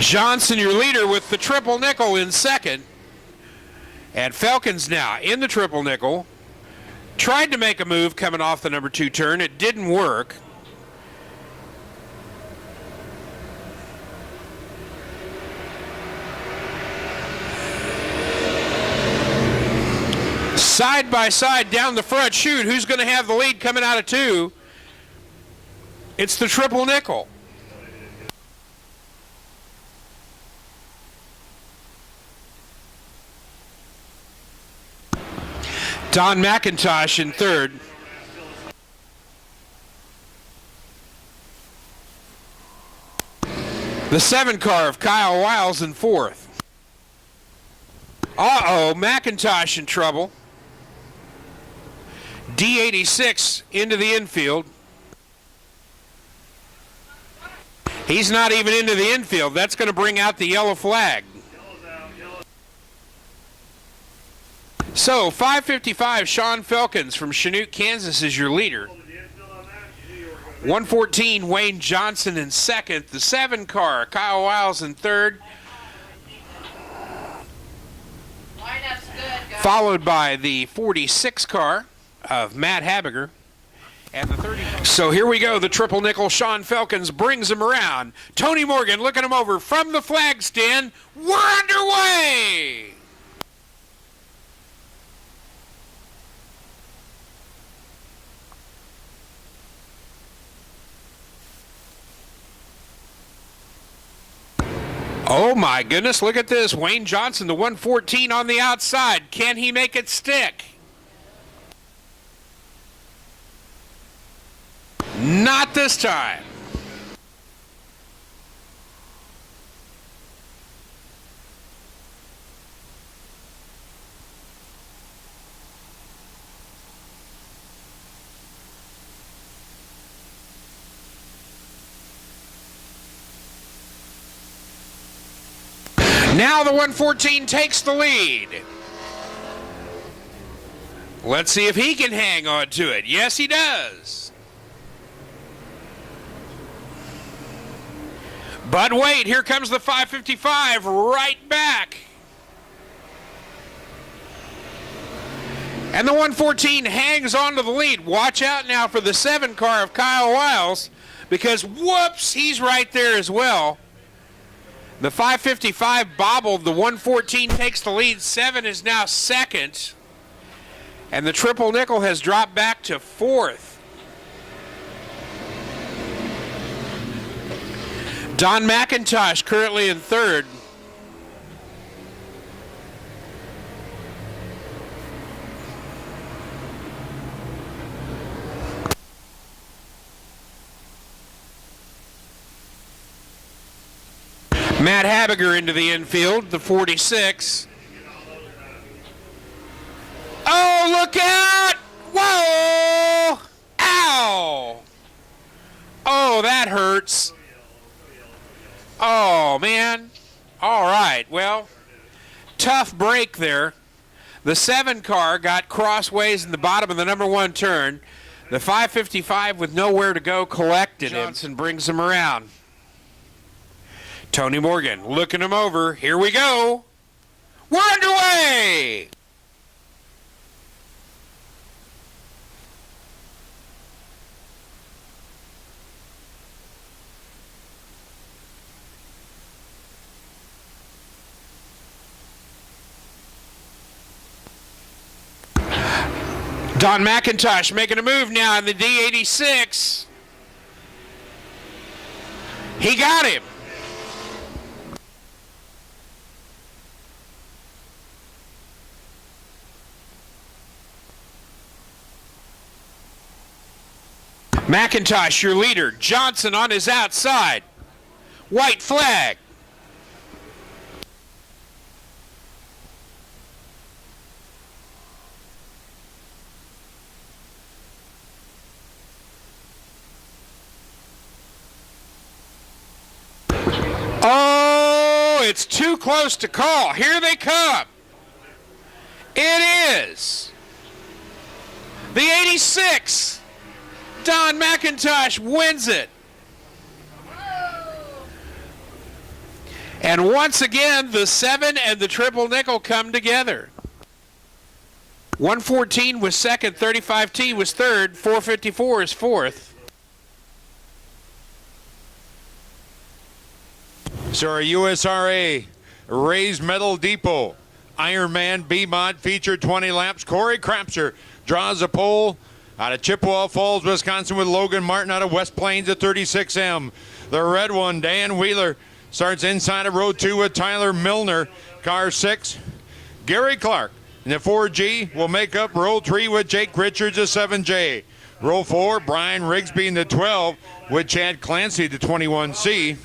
Johnson, your leader, with the triple nickel in second. And Felkins now in the triple nickel. Tried to make a move coming off the number 2 turn. It didn't work. Side by side down the front. Shoot, who's going to have the lead coming out of 2? It's the triple nickel. Don McIntosh in third. The 7 car of Kyle Wiles in fourth. Uh-oh, McIntosh in trouble. D86 into the infield. He's not even into the infield. That's going to bring out the yellow flag. So, 555, Sean Felkins from Chanute, Kansas is your leader. 114, Wayne Johnson in second. The 7 car, Kyle Wiles in third. Followed by the 46 car of Matt Habiger. And the 30. So here we go, the triple nickel. Sean Felkins brings him around. Tony Morgan looking him over from the flag stand. We're underway! Oh my goodness, look at this. Wayne Johnson, the 114 on the outside. Can he make it stick? Not this time. Now the 114 takes the lead. Let's see if he can hang on to it. Yes, he does. But wait, here comes the 555 right back. And the 114 hangs on to the lead. Watch out now for the 7 car of Kyle Wiles, because whoops, he's right there as well. The 555 bobbled. The 114 takes the lead. 7 is now second. And the triple nickel has dropped back to fourth. Don McIntosh currently in third. Matt Habiger into the infield, the 46. Oh, look out! Whoa! Ow! Oh, that hurts. Oh, man. All right, well, tough break there. The 7 car got crossways in the bottom of the number 1 turn. The 555 with nowhere to go collected him. Johnson brings him around. Tony Morgan looking him over. Here we go. We're underway! Don McIntosh making a move now in the D86. He got him. McIntosh, your leader. Johnson on his outside. White flag. Oh, it's too close to call. Here they come. It is the 86. Don McIntosh wins it. And once again, the 7 and the triple nickel come together. 114 was second, 35T was third, 454 is fourth. So our USRA Raised Metal Depot Ironman B-Mod featured 20 laps. Corey Crapser draws a pole out of Chippewa Falls, Wisconsin, with Logan Martin out of West Plains at 36M. The red one, Dan Wheeler, starts inside of row 2 with Tyler Milner. Car 6, Gary Clark in the 4G will make up row 3 with Jake Richards, the 7J. Row 4, Brian Rigsby in the 12 with Chad Clancy, the 21C.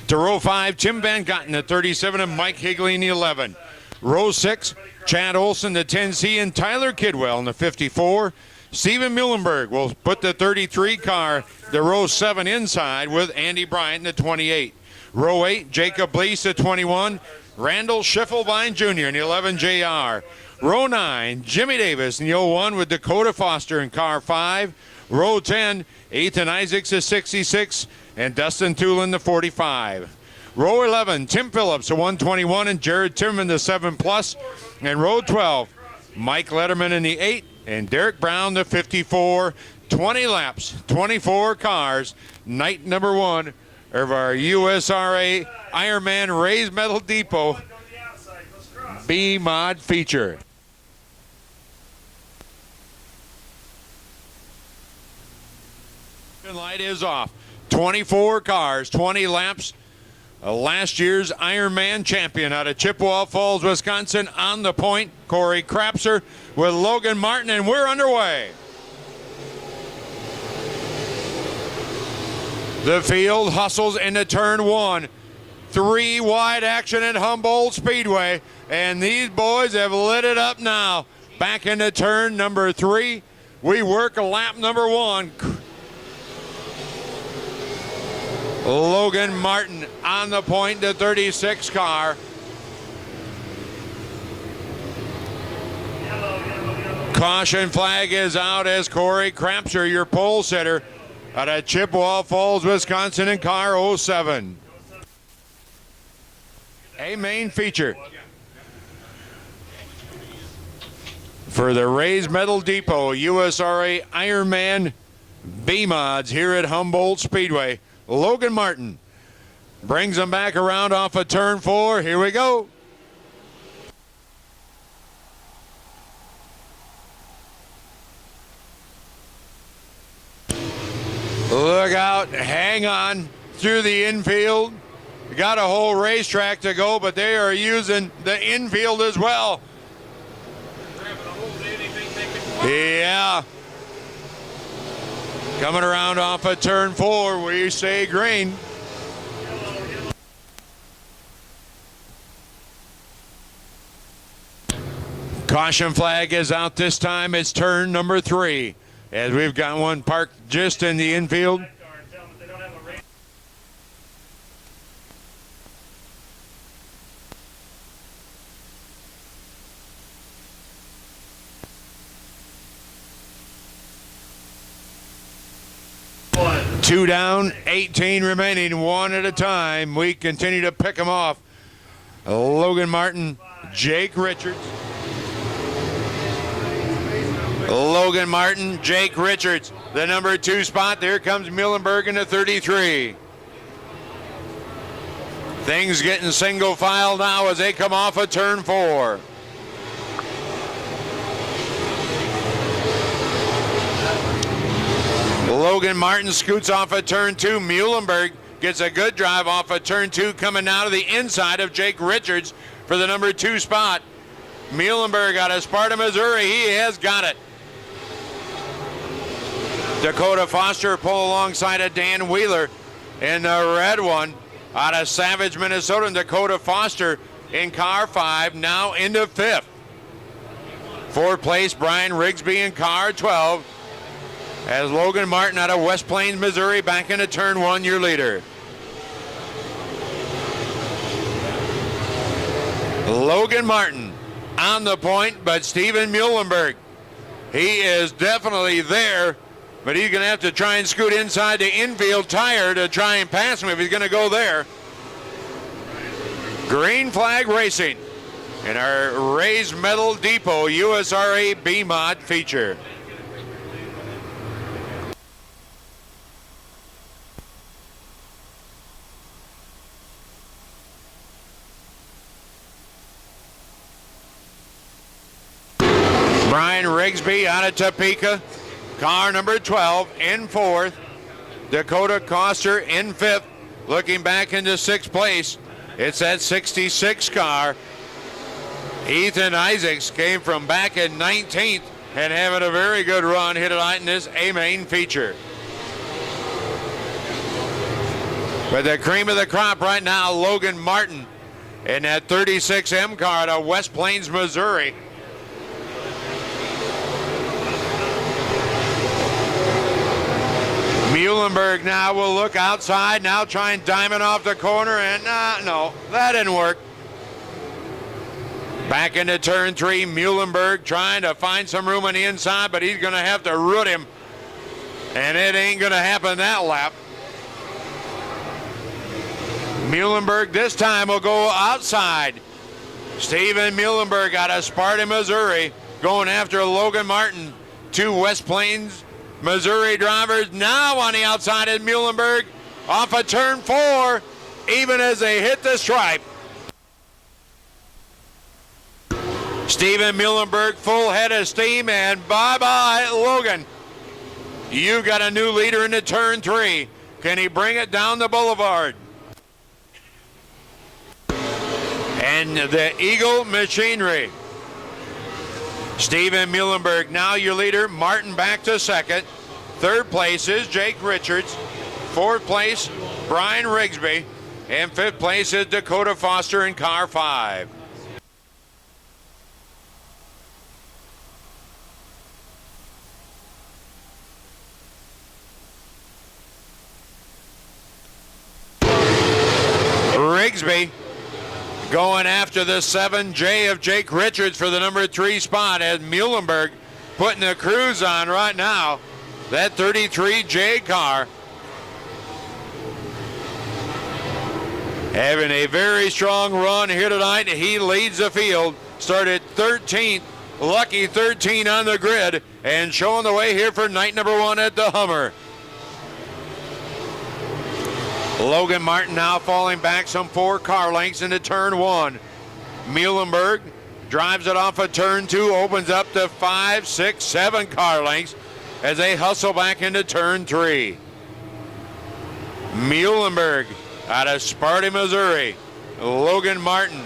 To row 5, Tim Van Gotten, the 37, and Mike Higley in the 11. Row 6, Chad Olson, the 10C, and Tyler Kidwell in the 54. Steven Muhlenberg will put the 33 car, the row 7 inside with Andy Bryant in the 28. Row 8, Jacob Blease, the 21. Randall Schiffelbein Jr. in the 11 JR. Row 9, Jimmy Davis in the 01 with Dakota Foster in car 5. Row 10, Ethan Isaacs, the 66, and Dustin Tulin, the 45. Row 11, Tim Phillips, the 121, and Jared Timmerman, the 7+. And row 12, Mike Letterman in the 8, and Derek Brown, the 54. 20 laps, 24 cars. Night number 1 of our USRA Ironman Raised Metal Depot B-Mod feature. Light is off. 24 cars, 20 laps. Last year's Ironman champion out of Chippewa Falls, Wisconsin, on the point. Corey Crapser with Logan Martin, and we're underway. The field hustles into turn 1. 3 wide action at Humboldt Speedway, and these boys have lit it up now. Back into turn number 3. We work lap number 1. Logan Martin on the point, the 36 car. Caution flag is out as Corey Crapser, your pole sitter, out of Chippewa Falls, Wisconsin, in car 07. A main feature for the Raised Metal Depot USRA Ironman B-Mods here at Humboldt Speedway. Logan Martin brings them back around off of turn 4. Here we go. Look out, hang on through the infield. We got a whole racetrack to go, but they are using the infield as well. Yeah. Coming around off of turn 4, we say green. Caution flag is out this time. It's turn number 3. As we've got one parked just in the infield. Two down, 18 remaining, one at a time. We continue to pick them off. Logan Martin, Jake Richards. Logan Martin, Jake Richards, the number 2 spot. There comes Muhlenberg in the 33. Things getting single file now as they come off of turn 4. Logan Martin scoots off of turn 2. Muhlenberg gets a good drive off of turn 2, coming out of the inside of Jake Richards for the number 2 spot. Muhlenberg out of Sparta, Missouri. He has got it. Dakota Foster pull alongside of Dan Wheeler in the red one out of Savage, Minnesota. And Dakota Foster in car 5, now into 5th. 4th place, Brian Rigsby in car 12. As Logan Martin out of West Plains, Missouri, back into turn 1, your leader. Logan Martin on the point, but Steven Muhlenberg, he is definitely there, but he's going to have to try and scoot inside the infield tire to try and pass him if he's going to go there. Green Flag Racing in our Raised Metal Depot USRA B-Mod feature. Brian Rigsby out of Topeka, car number 12 in 4th. Dakota Coster in 5th, looking back into 6th place. It's that 66 car. Ethan Isaacs came from back in 19th and having a very good run here tonight in this A-Main feature. But the cream of the crop right now, Logan Martin in that 36M car out of West Plains, Missouri. Muhlenberg now will look outside, now try and diamond off the corner, and no, that didn't work. Back into turn 3, Muhlenberg trying to find some room on the inside, but he's going to have to root him, and it ain't going to happen that lap. Muhlenberg this time will go outside. Stephen Muhlenberg out of Sparta, Missouri, going after Logan Martin. 2 West Plains, Missouri drivers now on the outside of Muhlenberg off of turn 4, even as they hit the stripe. Stephen Muhlenberg full head of steam, and bye-bye, Logan. You got a new leader into turn 3. Can he bring it down the boulevard? And the Eagle Machinery. Stephen Muhlenberg now your leader. Martin back to 2nd. 3rd place is Jake Richards. 4th place, Brian Rigsby. And 5th place is Dakota Foster in car 5. Rigsby going after the 7J of Jake Richards for the number 3 spot, as Muhlenberg putting the cruise on right now. That 33J car having a very strong run here tonight. He leads the field, started 13th, lucky 13 on the grid, and showing the way here for night number 1 at the Hummer. Logan Martin now falling back some 4 car lengths into turn 1. Muhlenberg drives it off of turn 2, opens up to 5, 6, 7 car lengths as they hustle back into turn 3. Muhlenberg out of Sparta, Missouri. Logan Martin,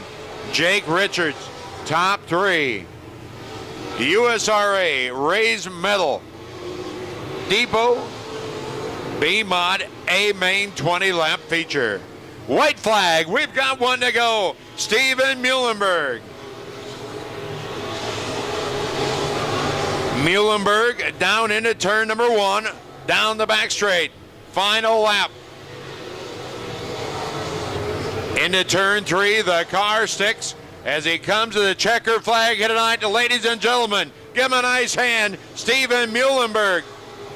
Jake Richards, top 3. USRA Raised Metal Depot B-Mod A-Main 20-lap feature. White flag, we've got one to go. Stephen Muhlenberg. Muhlenberg down into turn number 1, down the back straight. Final lap. Into turn 3, the car sticks as he comes to the checker flag here tonight. Ladies and gentlemen, give him a nice hand. Stephen Muhlenberg,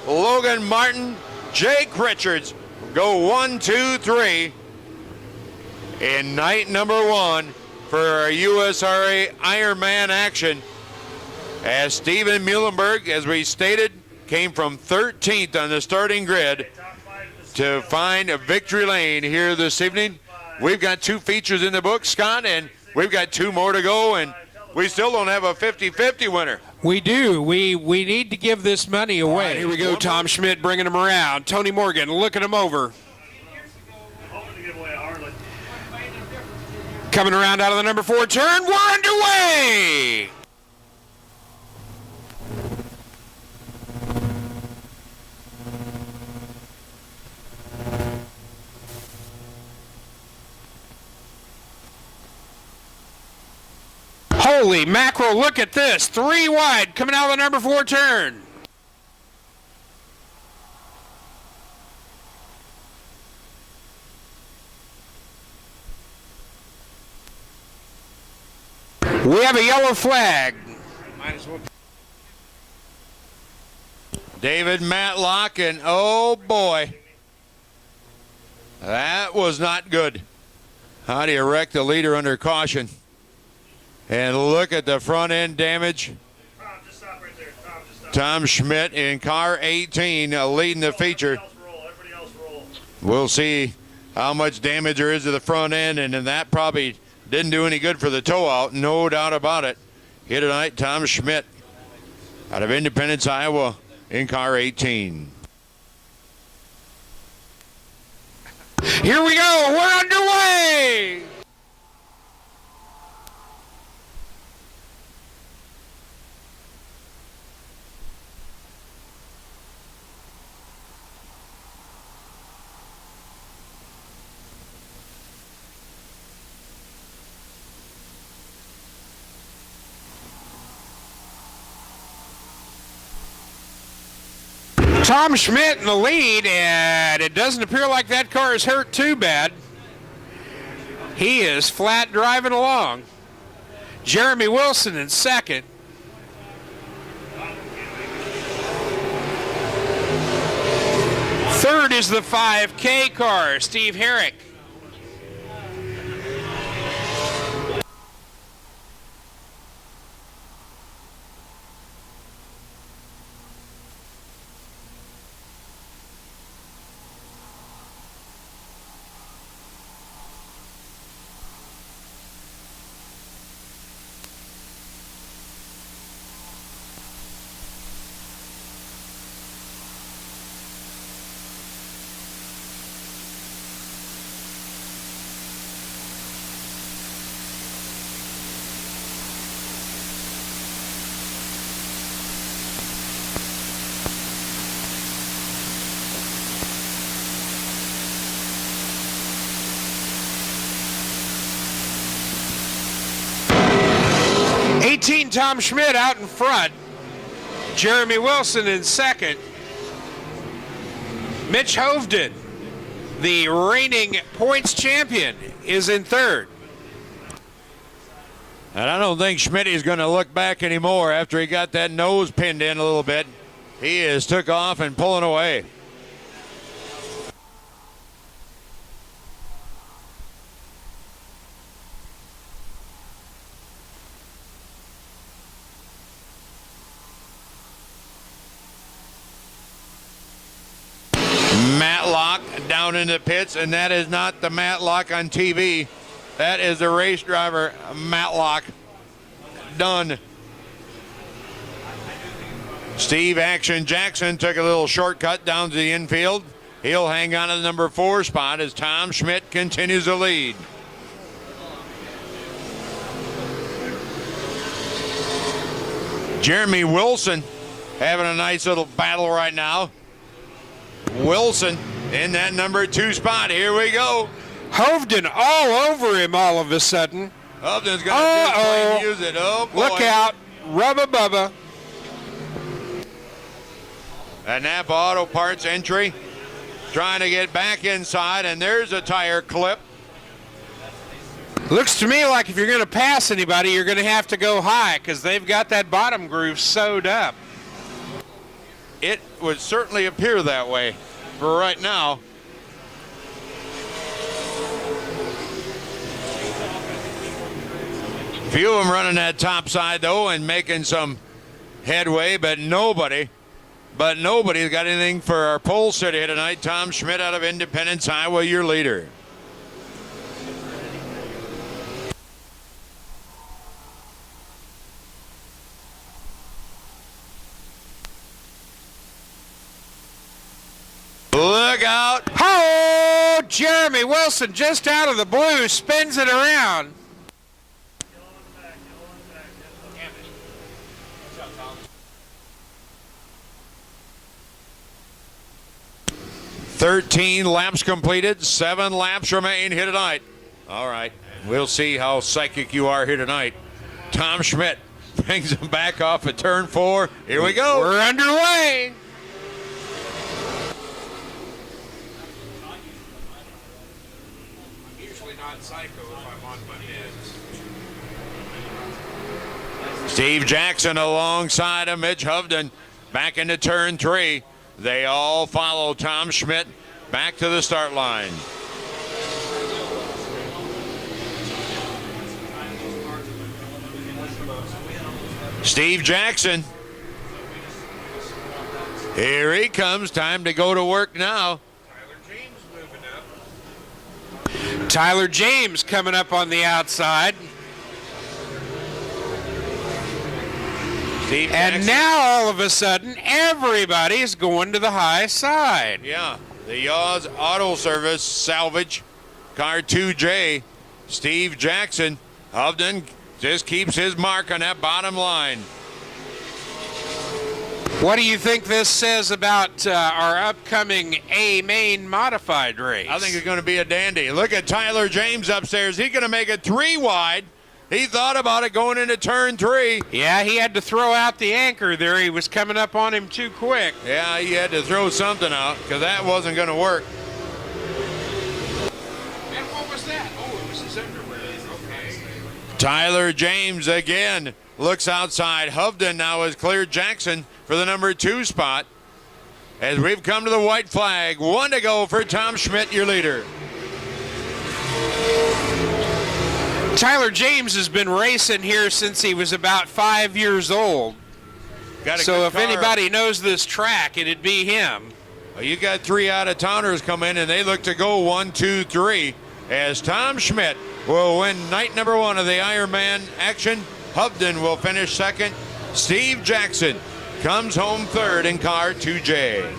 Logan Martin, Jake Richards go 1, 2, 3 in night number 1 for our USRA Ironman action. As Stephen Muhlenberg, as we stated, came from 13th on the starting grid to find a victory lane here this evening. We've got 2 features in the book, Scott, and we've got 2 more to go, and we still don't have a 50-50 winner. We do. We need to give this money away. Right, here we go. Tom Schmidt bringing him around. Tony Morgan looking him over. Coming around out of the number 4 turn. We're underway. Holy mackerel, look at this. 3 wide coming out of the number 4 turn. We have a yellow flag. David Matlock, and oh boy, that was not good. How do you wreck the leader under caution? And look at the front end damage. Tom, just stop right there. Tom, just stop. Tom Schmidt in car 18 leading the feature. Everybody else roll. We'll see how much damage there is to the front end, and then that probably didn't do any good for the tow out, no doubt about it. Here tonight, Tom Schmidt out of Independence, Iowa in car 18. Here we go. We're underway. Tom Schmidt in the lead, and it doesn't appear like that car is hurt too bad. He is flat driving along. Jeremy Wilson in second. Third is the 5K car, Steve Herrick. Tom Schmidt out in front. Jeremy Wilson in second. Mitch Hovden, the reigning points champion, is in third. And I don't think Schmidt is going to look back anymore after he got that nose pinned in a little bit. He is took off and pulling away. Matlock down in the pits, and that is not the Matlock on TV. That is the race driver, Matlock. Done. Steve Action Jackson took a little shortcut down to the infield. He'll hang on to the number 4 spot as Tom Schmidt continues to lead. Jeremy Wilson having a nice little battle right now. Wilson in that number 2 spot. Here we go. Hovden all over him all of a sudden. Hovden's got to just use it. Oh, boy. Look out. Rubba Bubba. A Napa Auto Parts entry. Trying to get back inside, and there's a tire clip. Looks to me like if you're going to pass anybody, you're going to have to go high because they've got that bottom groove sewed up. It would certainly appear that way for right now. Few of them running that top side though and making some headway, but nobody's got anything for our pole sitter here tonight. Tom Schmidt out of Independence, Iowa, your leader. Look out. Oh, Jeremy Wilson just out of the blue spins it around. 13 laps completed, 7 laps remain here tonight. All right, we'll see how psychic you are here tonight. Tom Schmidt brings him back off at turn 4. Here we go. We're underway. I'm usually not psycho if I'm on my meds. Steve Jackson alongside of Mitch Hovden back into turn 3. They all follow Tom Schmidt back to the start line. Steve Jackson. Here he comes. Time to go to work now. Tyler James coming up on the outside. Steve And Jackson. now all of a sudden, everybody's going to the high side. Yeah, the Yaws Auto Service salvage, car 2J, Steve Jackson. Hovden just keeps his mark on that bottom line. What do you think this says about our upcoming A-Main modified race? I think it's going to be a dandy. Look at Tyler James upstairs. He's going to make it 3 wide. He thought about it going into turn 3. Yeah, he had to throw out the anchor there. He was coming up on him too quick. Yeah, he had to throw something out because that wasn't going to work. And what was that? Oh, it was his underwear. Okay. Tyler James again looks outside. Hovden now has cleared Jackson for the number 2 spot. As we've come to the white flag, 1 to go for Tom Schmidt, your leader. Tyler James has been racing here since he was about 5 years old. Got a So good if car. anybody knows this track, it'd be him. Well, you got 3 out-of-towners come in, and they look to go 1, 2, 3. As Tom Schmidt will win night number 1 of the Ironman action. Hovden will finish second. Steve Jackson comes home third in car 2J.